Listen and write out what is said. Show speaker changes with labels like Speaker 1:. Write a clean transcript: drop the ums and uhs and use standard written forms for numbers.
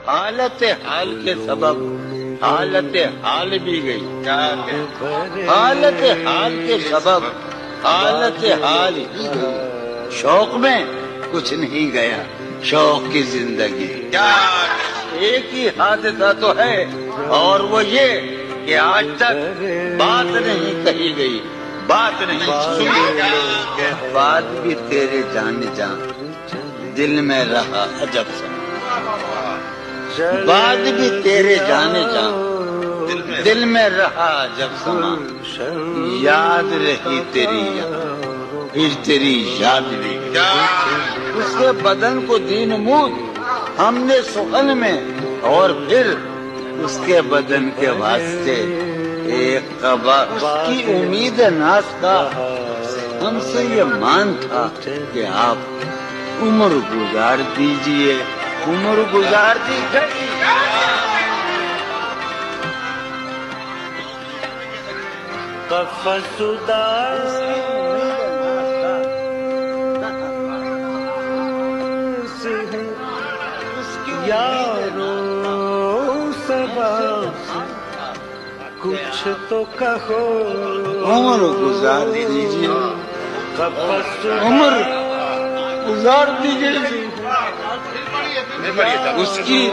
Speaker 1: حالت حال کے سبب حالت حال بھی گئی، حالت حال کے سبب حالت حال ہی گئی، شوق میں کچھ نہیں گیا، شوق کی زندگی ایک ہی حادثہ تو ہے، اور وہ یہ کہ آج تک بات نہیں کہی گئی، بات نہیں سنی گئی، بات بھی تیرے جان دل میں رہا عجب سا، بات بھی تیرے جانے دل میں رہا جب سما، یاد رہی تیری یاد، پھر تیری یاد بھی اس کے بدن کو دی نمود ہم نے سخن میں، اور پھر اس کے بدن کے واسطے ایک قبا، اس کی امید ناز کا ہم سے یہ مان تھا کہ آپ عمر گزار دیجئے، عمر گزار دی گئی۔
Speaker 2: قفص اداس یارو سبا کچھ تو کہو،
Speaker 1: عمر گزار دیجئے،
Speaker 2: قفص
Speaker 1: عمر گزار دیجئے، اس کی